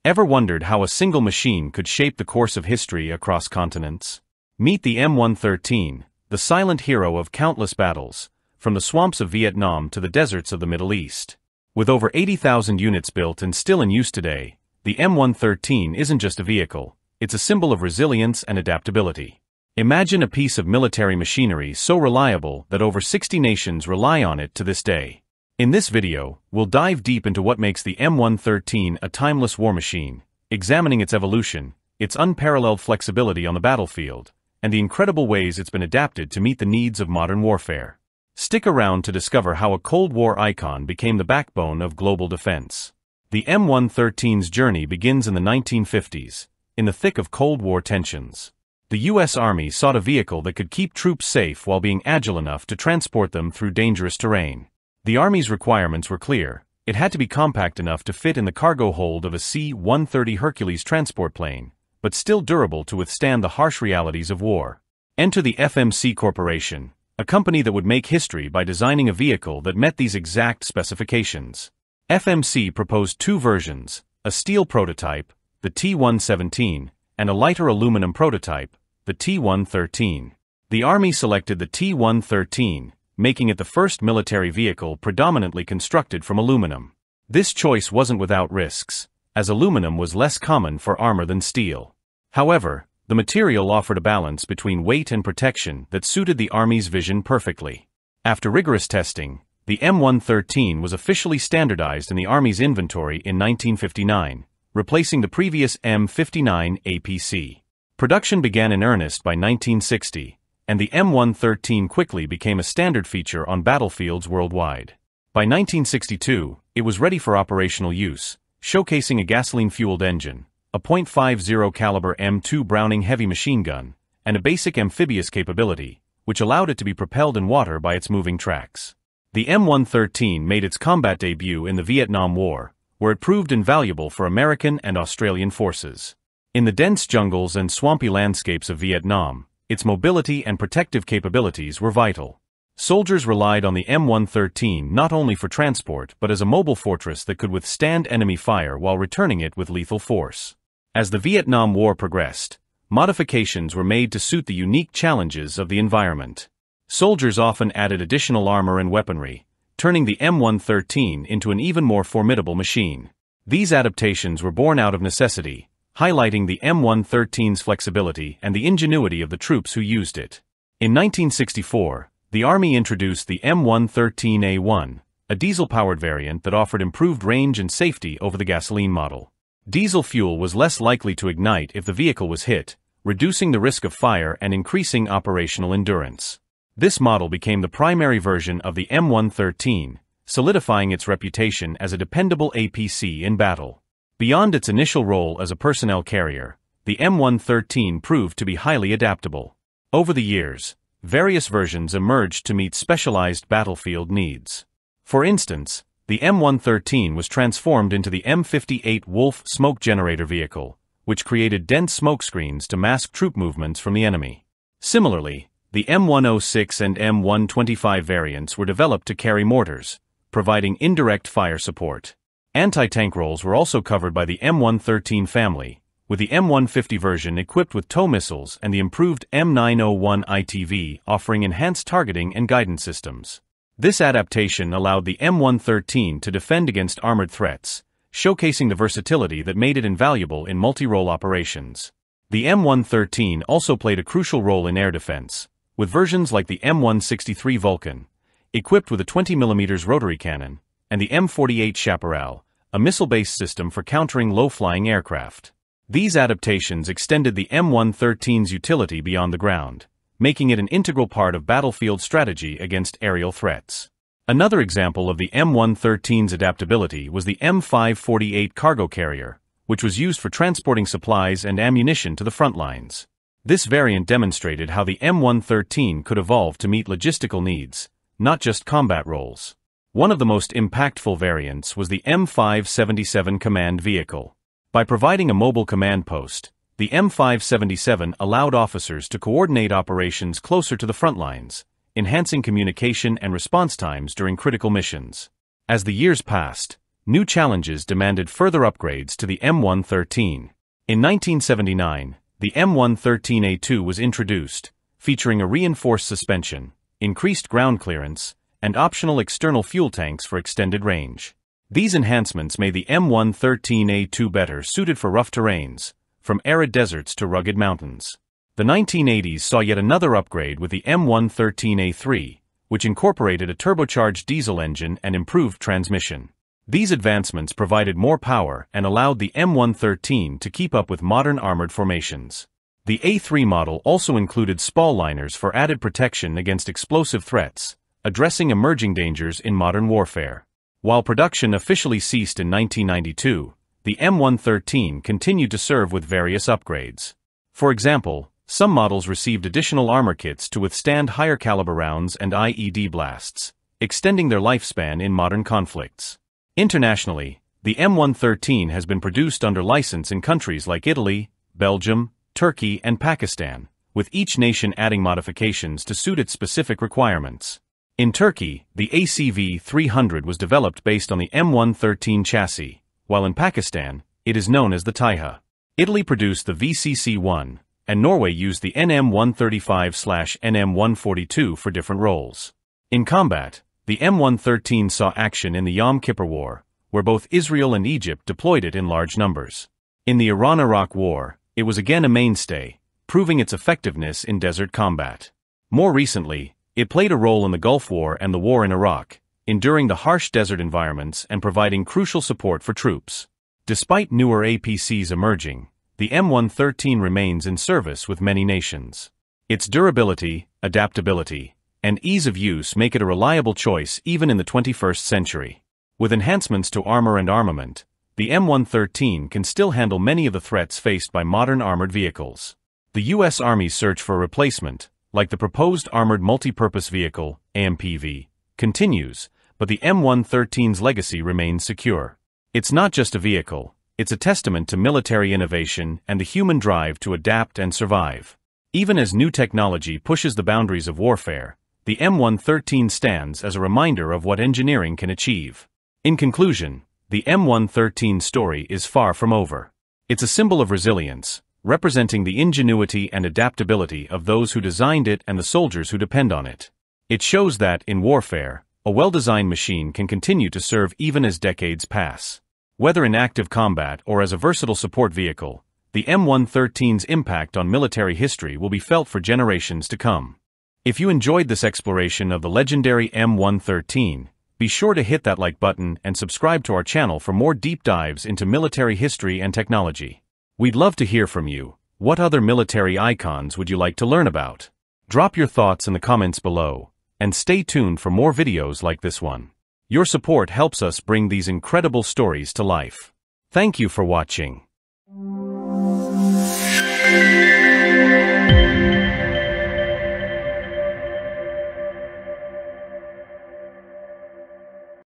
Ever wondered how a single machine could shape the course of history across continents? Meet the M113, the silent hero of countless battles, from the swamps of Vietnam to the deserts of the Middle East. With over 80,000 units built and still in use today, the M113 isn't just a vehicle, it's a symbol of resilience and adaptability. Imagine a piece of military machinery so reliable that over 60 nations rely on it to this day. In this video, we'll dive deep into what makes the M113 a timeless war machine, examining its evolution, its unparalleled flexibility on the battlefield, and the incredible ways it's been adapted to meet the needs of modern warfare. Stick around to discover how a Cold War icon became the backbone of global defense. The M113's journey begins in the 1950s, in the thick of Cold War tensions. The U.S. Army sought a vehicle that could keep troops safe while being agile enough to transport them through dangerous terrain. The Army's requirements were clear. It had to be compact enough to fit in the cargo hold of a C-130 Hercules transport plane, but still durable to withstand the harsh realities of war. Enter the FMC Corporation, a company that would make history by designing a vehicle that met these exact specifications. FMC proposed two versions, a steel prototype, the T-117, and a lighter aluminum prototype, the T-113. The Army selected the T-113, making it the first military vehicle predominantly constructed from aluminum. This choice wasn't without risks, as aluminum was less common for armor than steel. However, the material offered a balance between weight and protection that suited the Army's vision perfectly. After rigorous testing, the M113 was officially standardized in the Army's inventory in 1959, replacing the previous M59 APC. Production began in earnest by 1960, and the M113 quickly became a standard feature on battlefields worldwide. By 1962, it was ready for operational use, showcasing a gasoline-fueled engine, a .50 caliber M2 Browning heavy machine gun, and a basic amphibious capability, which allowed it to be propelled in water by its moving tracks. The M113 made its combat debut in the Vietnam War, where it proved invaluable for American and Australian forces. In the dense jungles and swampy landscapes of Vietnam, its mobility and protective capabilities were vital. Soldiers relied on the M113 not only for transport but as a mobile fortress that could withstand enemy fire while returning it with lethal force. As the Vietnam War progressed, modifications were made to suit the unique challenges of the environment. Soldiers often added additional armor and weaponry, turning the M113 into an even more formidable machine. These adaptations were born out of necessity, highlighting the M113's flexibility and the ingenuity of the troops who used it. In 1964, the Army introduced the M113A1, a diesel-powered variant that offered improved range and safety over the gasoline model. Diesel fuel was less likely to ignite if the vehicle was hit, reducing the risk of fire and increasing operational endurance. This model became the primary version of the M113, solidifying its reputation as a dependable APC in battle. Beyond its initial role as a personnel carrier, the M113 proved to be highly adaptable. Over the years, various versions emerged to meet specialized battlefield needs. For instance, the M113 was transformed into the M58 Wolf smoke generator vehicle, which created dense smoke screens to mask troop movements from the enemy. Similarly, the M106 and M125 variants were developed to carry mortars, providing indirect fire support. Anti-tank roles were also covered by the M113 family, with the M150 version equipped with tow missiles and the improved M901 ITV offering enhanced targeting and guidance systems. This adaptation allowed the M113 to defend against armored threats, showcasing the versatility that made it invaluable in multi-role operations. The M113 also played a crucial role in air defense, with versions like the M163 Vulcan, equipped with a 20mm rotary cannon, and the M48 Chaparral, a missile-based system for countering low-flying aircraft. These adaptations extended the M113's utility beyond the ground, making it an integral part of battlefield strategy against aerial threats. Another example of the M113's adaptability was the M548 cargo carrier, which was used for transporting supplies and ammunition to the front lines. This variant demonstrated how the M113 could evolve to meet logistical needs, not just combat roles. One of the most impactful variants was the M577 command vehicle. By providing a mobile command post, the M577 allowed officers to coordinate operations closer to the front lines, enhancing communication and response times during critical missions. As the years passed, new challenges demanded further upgrades to the M113. In 1979, the M113A2 was introduced, featuring a reinforced suspension, increased ground clearance, and optional external fuel tanks for extended range. These enhancements made the M113A2 better suited for rough terrains, from arid deserts to rugged mountains. The 1980s saw yet another upgrade with the M113A3, which incorporated a turbocharged diesel engine and improved transmission. These advancements provided more power and allowed the M113 to keep up with modern armored formations. The A3 model also included spall liners for added protection against explosive threats, addressing emerging dangers in modern warfare. While production officially ceased in 1992, the M113 continued to serve with various upgrades. For example, some models received additional armor kits to withstand higher caliber rounds and IED blasts, extending their lifespan in modern conflicts. Internationally, the M113 has been produced under license in countries like Italy, Belgium, Turkey, and Pakistan, with each nation adding modifications to suit its specific requirements. In Turkey, the ACV-300 was developed based on the M113 chassis, while in Pakistan, it is known as the Taiha. Italy produced the VCC-1, and Norway used the NM135/NM142 for different roles. In combat, the M113 saw action in the Yom Kippur War, where both Israel and Egypt deployed it in large numbers. In the Iran-Iraq War, it was again a mainstay, proving its effectiveness in desert combat. More recently, it played a role in the Gulf War and the war in Iraq, enduring the harsh desert environments and providing crucial support for troops. Despite newer APCs emerging, the M113 remains in service with many nations. Its durability, adaptability, and ease of use make it a reliable choice even in the 21st century. With enhancements to armor and armament, the M113 can still handle many of the threats faced by modern armored vehicles. The U.S. Army's search for a replacement, like the proposed Armored Multi-Purpose Vehicle, AMPV, continues, but the M113's legacy remains secure. It's not just a vehicle, it's a testament to military innovation and the human drive to adapt and survive. Even as new technology pushes the boundaries of warfare, the M113 stands as a reminder of what engineering can achieve. In conclusion, the M113 story is far from over. It's a symbol of resilience, representing the ingenuity and adaptability of those who designed it and the soldiers who depend on it. It shows that, in warfare, a well-designed machine can continue to serve even as decades pass. Whether in active combat or as a versatile support vehicle, the M113's impact on military history will be felt for generations to come. If you enjoyed this exploration of the legendary M113, be sure to hit that like button and subscribe to our channel for more deep dives into military history and technology. We'd love to hear from you. What other military icons would you like to learn about? Drop your thoughts in the comments below, and stay tuned for more videos like this one. Your support helps us bring these incredible stories to life. Thank you for watching.